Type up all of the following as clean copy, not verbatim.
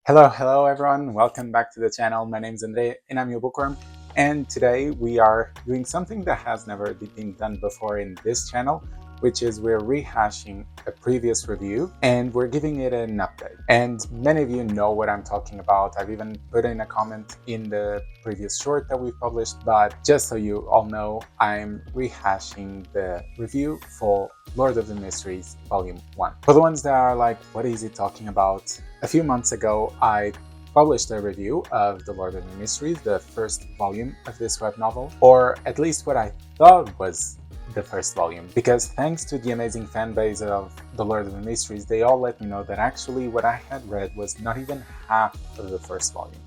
Hello everyone, welcome back to the channel. My name is Andre and I'm your bookworm, and today we are doing something that has never been done before in this channel, which is we're rehashing a previous review and we're giving it an update. And many of you know what I'm talking about. I've even put in a comment in the previous short that we've published, but just so you all know, I'm rehashing the review for Lord of the Mysteries Volume 1. For the ones that are like, what is he talking about? A few months ago, I published a review of The Lord of the Mysteries, the first volume of this web novel, or at least what I thought was the first volume, because thanks to the amazing fan base of The Lord of the Mysteries, they all let me know that actually what I had read was not even half of the first volume.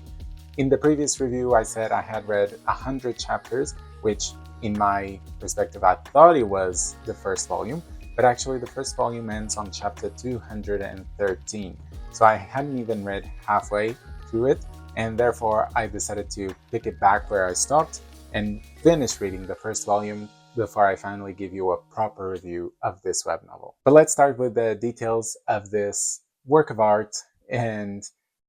In the previous review, I said I had read 100 chapters, which in my perspective, I thought it was the first volume, but actually the first volume ends on chapter 213. So I hadn't even read halfway through it, and therefore I decided to pick it back where I stopped and finish reading the first volume before I finally give you a proper review of this web novel. But let's start with the details of this work of art. And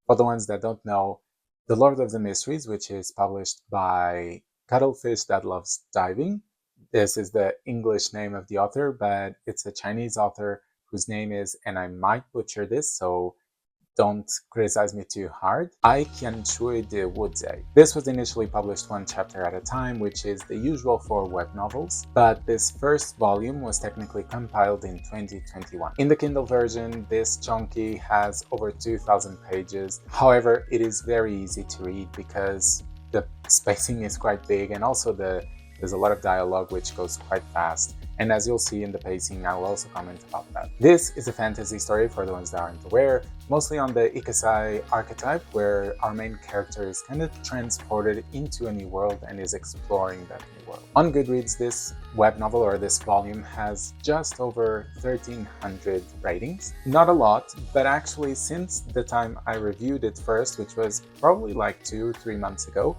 for the ones that don't know, The Lord of the Mysteries, which is published by Cuttlefish That Loves Diving. This is the English name of the author, but it's a Chinese author whose name is, and I might butcher this, so don't criticize me too hard, Qian Shui de Wuzei. This was initially published one chapter at a time, which is the usual for web novels, but this first volume was technically compiled in 2021. In the Kindle version, this chunky has over 2,000 pages. However, it is very easy to read because the spacing is quite big, and also there's a lot of dialogue which goes quite fast. And as you'll see in the pacing, I will also comment about that. This is a fantasy story for the ones that aren't aware, mostly on the Ikasai archetype, where our main character is kind of transported into a new world and is exploring that new world. On Goodreads, this web novel or this volume has just over 1,300 ratings. Not a lot, but actually since the time I reviewed it first, which was probably like 2-3 months ago,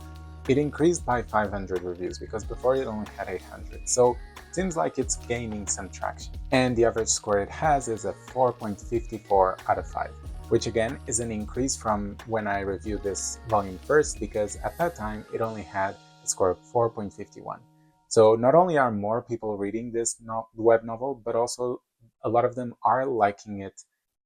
it increased by 500 reviews because before it only had 800. So seems like it's gaining some traction. And the average score it has is a 4.54 out of 5, which again is an increase from when I reviewed this volume first, because at that time it only had a score of 4.51. So not only are more people reading this web novel, but also a lot of them are liking it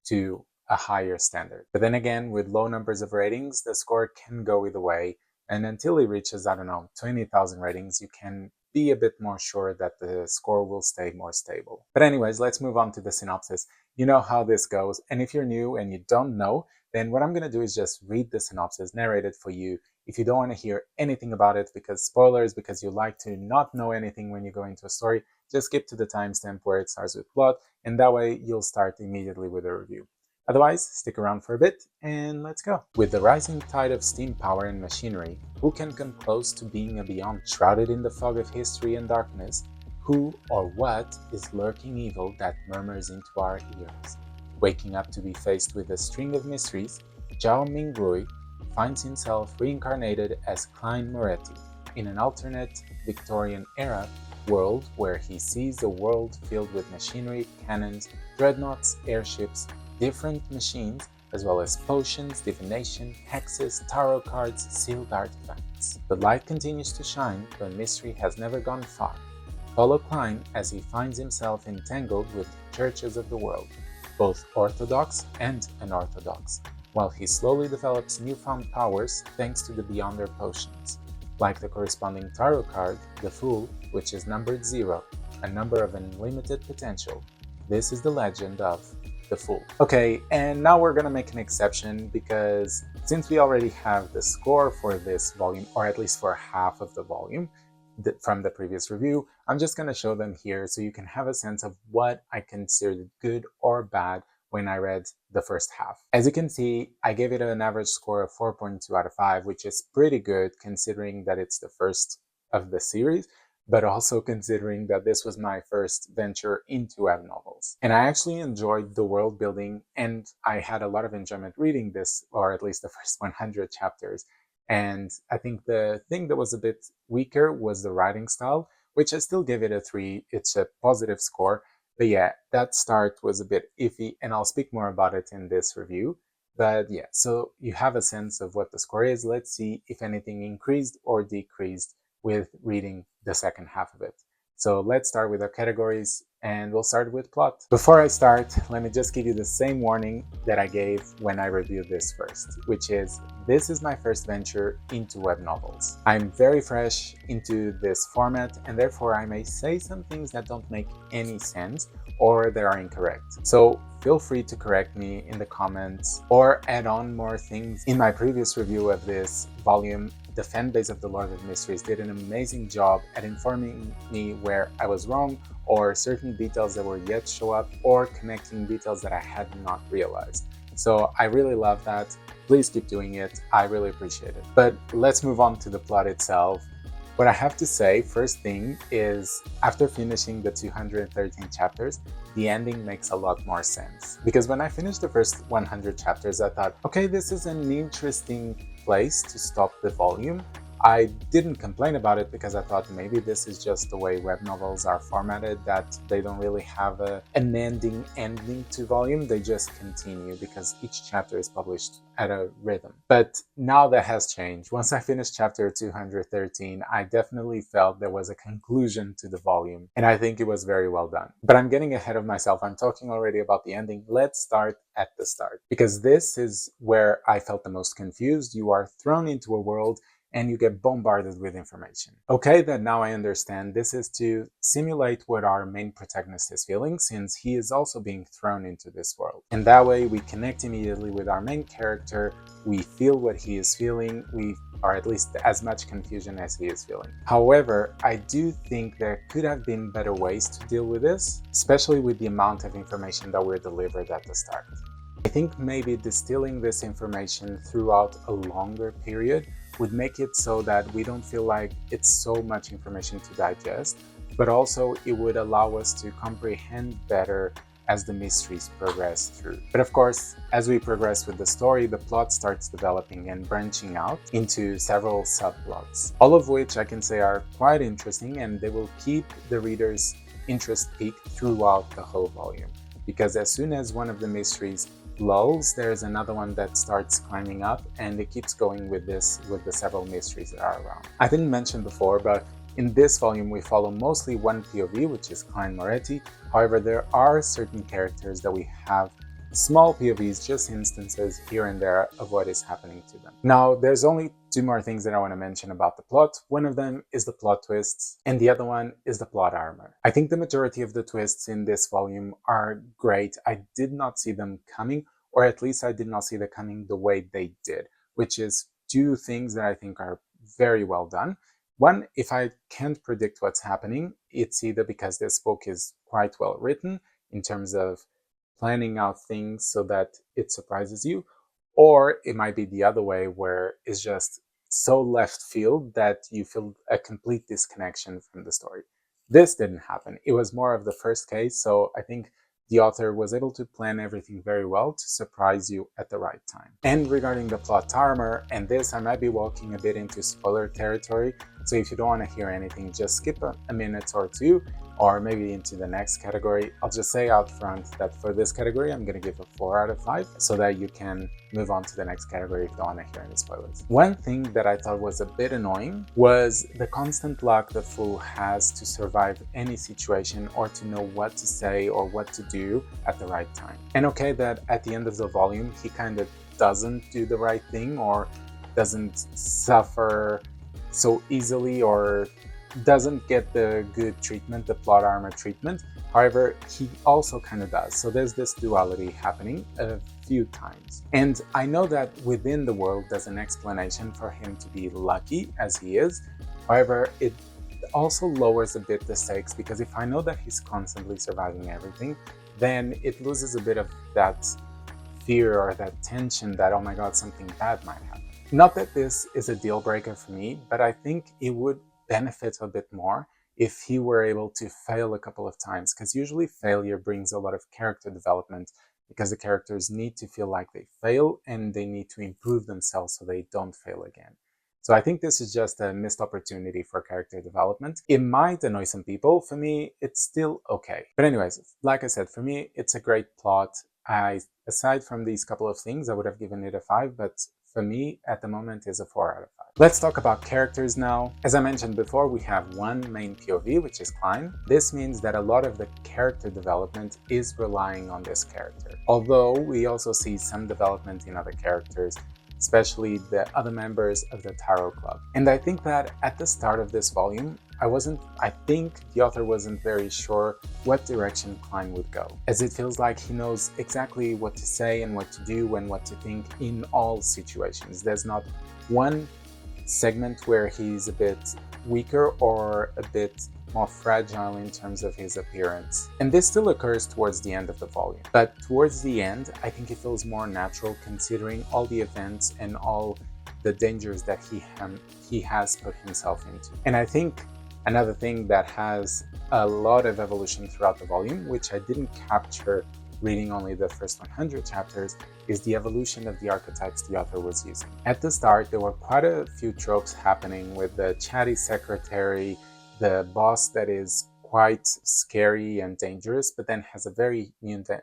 to a higher standard. But then again, with low numbers of ratings, the score can go either way. And until it reaches, I don't know, 20,000 ratings, you can be a bit more sure that the score will stay more stable. But anyways, let's move on to the synopsis. You know how this goes, and if you're new and you don't know, then what I'm going to do is just read the synopsis, narrate it for you. If you don't want to hear anything about it, because spoilers, because you like to not know anything when you go into a story, just skip to the timestamp where it starts with plot, and that way you'll start immediately with a review. Otherwise, stick around for a bit and let's go. With the rising tide of steam power and machinery, who can come close to being a beyond? Shrouded in the fog of history and darkness, who or what is lurking evil that murmurs into our ears? Waking up to be faced with a string of mysteries, Zhao Mingrui finds himself reincarnated as Klein Moretti in an alternate Victorian-era world where he sees a world filled with machinery, cannons, dreadnoughts, airships, different machines, as well as potions, divination, hexes, tarot cards, sealed artifacts. The light continues to shine, but mystery has never gone far. Follow Klein as he finds himself entangled with the churches of the world, both orthodox and unorthodox, while he slowly develops newfound powers thanks to the Beyonder potions. Like the corresponding tarot card, the Fool, which is numbered 0, a number of unlimited potential. This is the legend of the Fool. Okay, and now we're gonna make an exception, because since we already have the score for this volume, or at least for half of the volume from the previous review, I'm just gonna show them here so you can have a sense of what I considered good or bad when I read the first half. As you can see, I gave it an average score of 4.2 out of 5, which is pretty good considering that it's the first of the series, but also considering that this was my first venture into web novels. And I actually enjoyed the world building, and I had a lot of enjoyment reading this, or at least the first 100 chapters. And I think the thing that was a bit weaker was the writing style, which I still give it a 3. It's a positive score. But yeah, that start was a bit iffy, and I'll speak more about it in this review. But yeah, so you have a sense of what the score is. Let's see if anything increased or decreased with reading the second half of it. So let's start with our categories, and we'll start with plot. Before I start, let me just give you the same warning that I gave when I reviewed this first, which is this is my first venture into web novels. I'm very fresh into this format, and therefore I may say some things that don't make any sense or that are incorrect. So feel free to correct me in the comments or add on more things. In my previous review of this volume, the fan base of the Lord of Mysteries did an amazing job at informing me where I was wrong, or certain details that were yet to show up, or connecting details that I had not realized. So I really love that. Please keep doing it. I really appreciate it. But let's move on to the plot itself. What I have to say, first thing, is after finishing the 213 chapters, the ending makes a lot more sense. Because when I finished the first 100 chapters, I thought, okay, this is an interesting place to stop the volume. I didn't complain about it because I thought maybe this is just the way web novels are formatted, that they don't really have an ending to volume. They just continue because each chapter is published at a rhythm. But now that has changed. Once I finished chapter 213, I definitely felt there was a conclusion to the volume, and I think it was very well done. But I'm getting ahead of myself. I'm talking already about the ending. Let's start at the start, because this is where I felt the most confused. You are thrown into a world and you get bombarded with information. Okay, that now I understand this is to simulate what our main protagonist is feeling, since he is also being thrown into this world. And that way we connect immediately with our main character, we feel what he is feeling, we are at least as much confusion as he is feeling. However, I do think there could have been better ways to deal with this, especially with the amount of information that we're delivered at the start. I think maybe distilling this information throughout a longer period would make it so that we don't feel like it's so much information to digest, but also it would allow us to comprehend better as the mysteries progress through. But of course, as we progress with the story, the plot starts developing and branching out into several subplots, all of which I can say are quite interesting, and they will keep the reader's interest peaked throughout the whole volume. Because as soon as one of the mysteries lulls, there's another one that starts climbing up, and it keeps going with this, with the several mysteries that are around. I didn't mention before, but in this volume we follow mostly one POV, which is Klein Moretti. However, there are certain characters that we have small POVs, just instances here and there of what is happening to them. Now, there's only two more things that I want to mention about the plot. One of them is the plot twists, and the other one is the plot armor. I think the majority of the twists in this volume are great. I did not see them coming, or at least I did not see them coming the way they did, which is two things that I think are very well done. One, if I can't predict what's happening, it's either because this book is quite well written in terms of planning out things so that it surprises you, or it might be the other way, where it's just so left field that you feel a complete disconnection from the story. This didn't happen. It was more of the first case, so I think the author was able to plan everything very well to surprise you at the right time. And regarding the plot armor, and this I might be walking a bit into spoiler territory, so if you don't want to hear anything, just skip a minute or two, or maybe into the next category. I'll just say out front that for this category, I'm going to give a 4 out of 5 so that you can move on to the next category if you don't want to hear any spoilers. One thing that I thought was a bit annoying was the constant luck that Fool has to survive any situation, or to know what to say or what to do at the right time. And okay, that at the end of the volume, he kind of doesn't do the right thing, or doesn't suffer so easily, or doesn't get the good treatment, the plot armor treatment. However, he also kind of does. So there's this duality happening a few times. And I know that within the world there's an explanation for him to be lucky as he is. However, it also lowers a bit the stakes, because if I know that he's constantly surviving everything, then it loses a bit of that fear or that tension that, oh my god, something bad might happen. Not that this is a deal breaker for me, but I think it would benefit a bit more if he were able to fail a couple of times, because usually failure brings a lot of character development, because the characters need to feel like they fail and they need to improve themselves so they don't fail again. So I think this is just a missed opportunity for character development. It might annoy some people. For me, it's still okay. But anyways, like I said, for me, it's a great plot. Aside from these couple of things, I would have given it a 5, but for me, at the moment, is a 4 out of 5. Let's talk about characters now. As I mentioned before, we have one main POV, which is Qian. This means that a lot of the character development is relying on this character. Although we also see some development in other characters, especially the other members of the Tarot Club. And I think that at the start of this volume, I think the author wasn't very sure what direction Qian would go, as it feels like he knows exactly what to say and what to do and what to think in all situations. There's not one segment where he's a bit weaker or a bit more fragile in terms of his appearance. And this still occurs towards the end of the volume. But towards the end, I think it feels more natural considering all the events and all the dangers that he has put himself into. And I think another thing that has a lot of evolution throughout the volume, which I didn't capture reading only the first 100 chapters, is the evolution of the archetypes the author was using. At the start, there were quite a few tropes happening with the chatty secretary, the boss that is quite scary and dangerous, but then has a very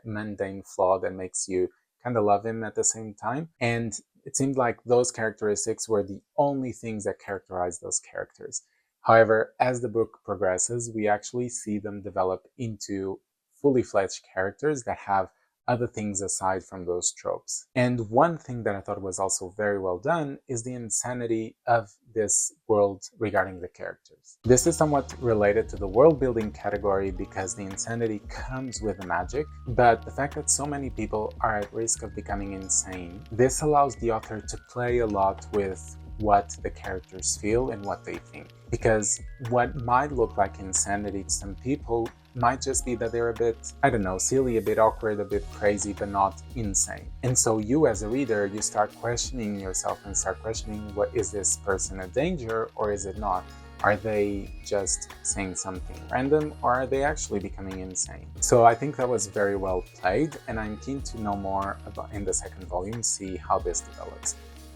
mundane flaw that makes you kind of love him at the same time. And it seemed like those characteristics were the only things that characterized those characters. However, as the book progresses, we actually see them develop into fully fledged characters that have other things aside from those tropes. And one thing that I thought was also very well done is the insanity of this world regarding the characters. This is somewhat related to the world building category because the insanity comes with the magic, but the fact that so many people are at risk of becoming insane, this allows the author to play a lot with what the characters feel and what they think. Because what might look like insanity to some people might just be that they're a bit, I don't know, silly, a bit awkward, a bit crazy, but not insane. And so you as a reader, you start questioning yourself and start questioning, what is this person a danger or is it not? Are they just saying something random or are they actually becoming insane? So I think that was very well played, and I'm keen to know more about in the second volume, see how this develops.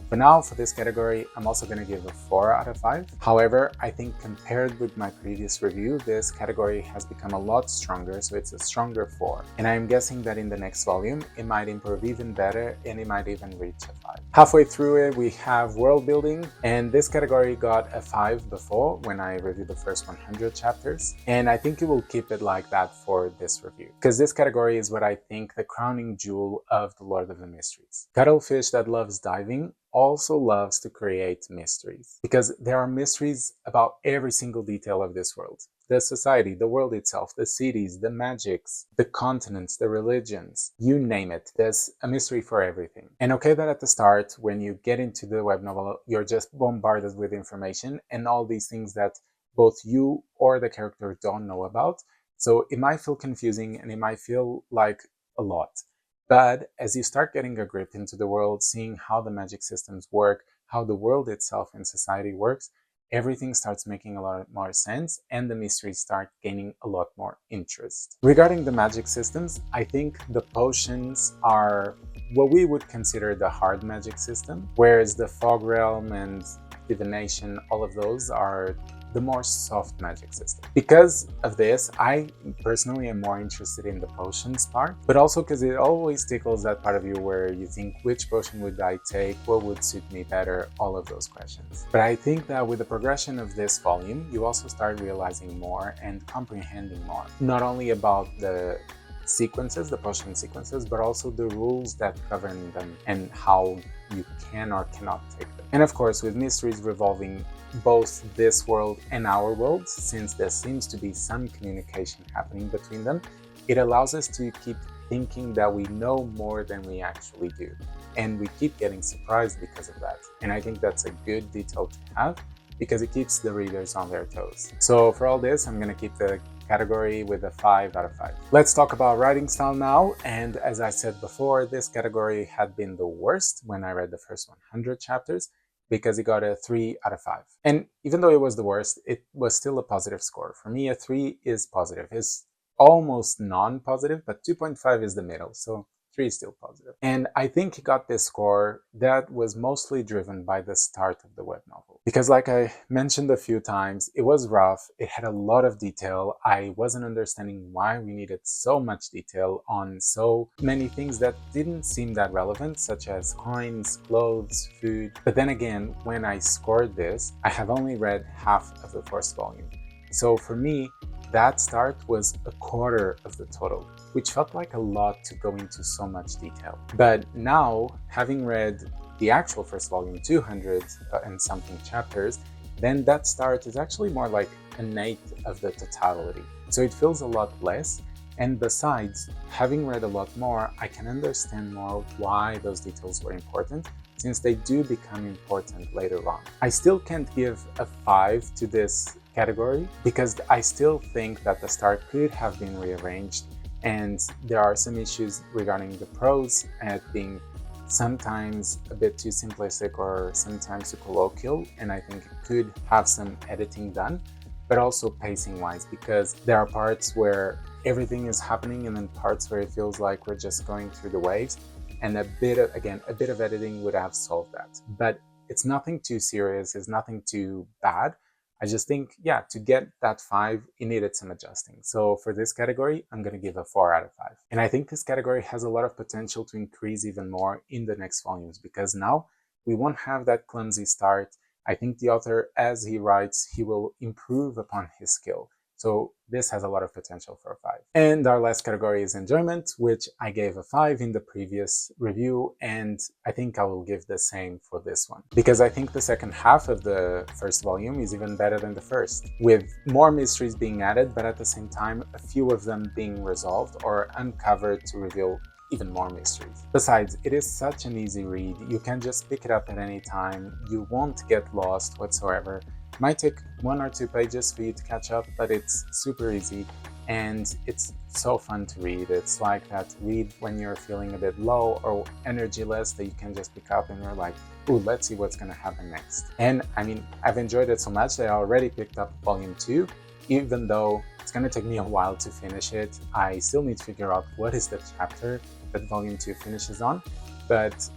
For now, for this category, I'm also going to give a 4 out of 5. However, I think compared with my previous review, this category has become a lot stronger, so it's a stronger 4. And I'm guessing that in the next volume, it might improve even better and it might even reach a 5. Halfway through it, we have world building, and this category got a 5 before when I reviewed the first 100 chapters. And I think it will keep it like that for this review, because this category is what I think the crowning jewel of the Lord of the Mysteries. Cuttlefish that loves diving also loves to create mysteries, because there are mysteries about every single detail of this world. The society, the world itself, the cities, the magics, the continents, the religions, you name it. There's a mystery for everything. And okay that at the start, when you get into the web novel, you're just bombarded with information and all these things that both you or the character don't know about. So it might feel confusing and it might feel like a lot. But as you start getting a grip into the world, seeing how the magic systems work, how the world itself and society works, everything starts making a lot more sense and the mysteries start gaining a lot more interest. Regarding the magic systems, I think the potions are what we would consider the hard magic system, whereas the fog realm and divination, all of those are the more soft magic system. Because of this, I personally am more interested in the potions part, but also because it always tickles that part of you where you think, which potion would I take, what would suit me better, all of those questions. But I think that with the progression of this volume, you also start realizing more and comprehending more, not only about the sequences, the potion sequences, but also the rules that govern them and how you can or cannot take them. And of course, with mysteries revolving both this world and our world, since there seems to be some communication happening between them, it allows us to keep thinking that we know more than we actually do. And we keep getting surprised because of that. And I think that's a good detail to have, because it keeps the readers on their toes. So for all this, I'm going to keep the category with a 5 out of 5. Let's talk about writing style now. And as I said before, this category had been the worst when I read the first 100 chapters, because it got a 3 out of 5. And even though it was the worst, it was still a positive score. For me, a 3 is positive. It's almost non-positive, but 2.5 is the middle. So 3 is still positive. And I think he got this score that was mostly driven by the start of the web novel. Because like I mentioned a few times, it was rough, it had a lot of detail, I wasn't understanding why we needed so much detail on so many things that didn't seem that relevant, such as coins, clothes, food. But then again, when I scored this, I have only read half of the first volume. So for me, that start was a quarter of the total, which felt like a lot to go into so much detail. But now, having read the actual first volume, 200 and something chapters, then that start is actually more like an eighth of the totality. So it feels a lot less. And besides, having read a lot more, I can understand more why those details were important, since they do become important later on. I still can't give a 5 to this category because I still think that the start could have been rearranged, and there are some issues regarding the prose and being sometimes a bit too simplistic or sometimes too colloquial, and I think it could have some editing done, but also pacing wise, because there are parts where everything is happening and then parts where it feels like we're just going through the waves, and a bit of editing would have solved that. But it's nothing too serious, it's nothing too bad. I just think, yeah, to get that 5, it needed some adjusting. So for this category, I'm going to give a 4 out of 5. And I think this category has a lot of potential to increase even more in the next volumes, because now we won't have that clumsy start. I think the author, as he writes, he will improve upon his skill. So this has a lot of potential for a 5. And our last category is enjoyment, which I gave a 5 in the previous review, and I think I will give the same for this one. Because I think the second half of the first volume is even better than the first, with more mysteries being added, but at the same time, a few of them being resolved or uncovered to reveal even more mysteries. Besides, it is such an easy read. You can just pick it up at any time. You won't get lost whatsoever. It might take 1 or 2 pages for you to catch up, but it's super easy and it's so fun to read. It's like that read when you're feeling a bit low or energyless that you can just pick up and you're like, ooh, let's see what's gonna happen next. And I mean, I've enjoyed it so much that I already picked up volume 2, even though it's gonna take me a while to finish it. I still need to figure out what is the chapter that volume 2 finishes on, but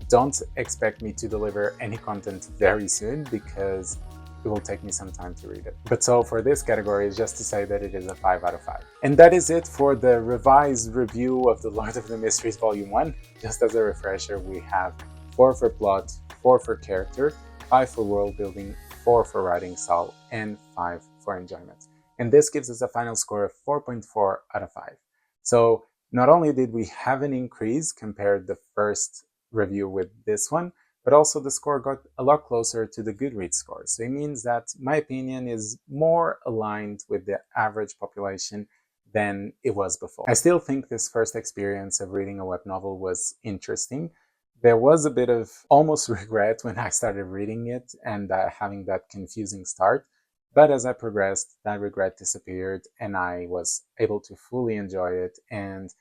don't expect me to deliver any content very soon because it will take me some time to read it. But so for this category is just to say that it is a 5 out of 5. And that is it for the revised review of The Lord of the Mysteries Volume 1. Just as a refresher, we have 4 for plot, 4 for character, 5 for world building, 4 for writing style, and 5 for enjoyment. And this gives us a final score of 4.4 out of 5. So not only did we have an increase compared the first review with this one, but also the score got a lot closer to the Goodreads score. So it means that my opinion is more aligned with the average population than it was before. I still think this first experience of reading a web novel was interesting. There was a bit of almost regret when I started reading it and having that confusing start. But as I progressed, that regret disappeared and I was able to fully enjoy it and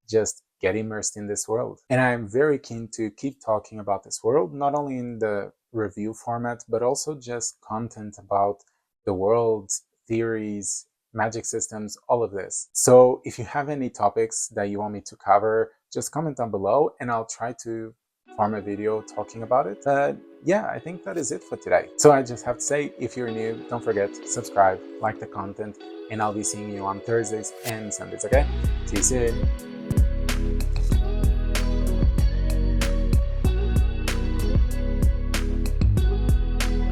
just get immersed in this world. And I'm very keen to keep talking about this world, not only in the review format, but also just content about the world, theories, magic systems, all of this. So if you have any topics that you want me to cover, just comment down below and I'll try to form a video talking about it. But yeah, I think that is it for today. So I just have to say, if you're new, don't forget to subscribe, like the content, and I'll be seeing you on Thursdays and Sundays, okay? See you soon.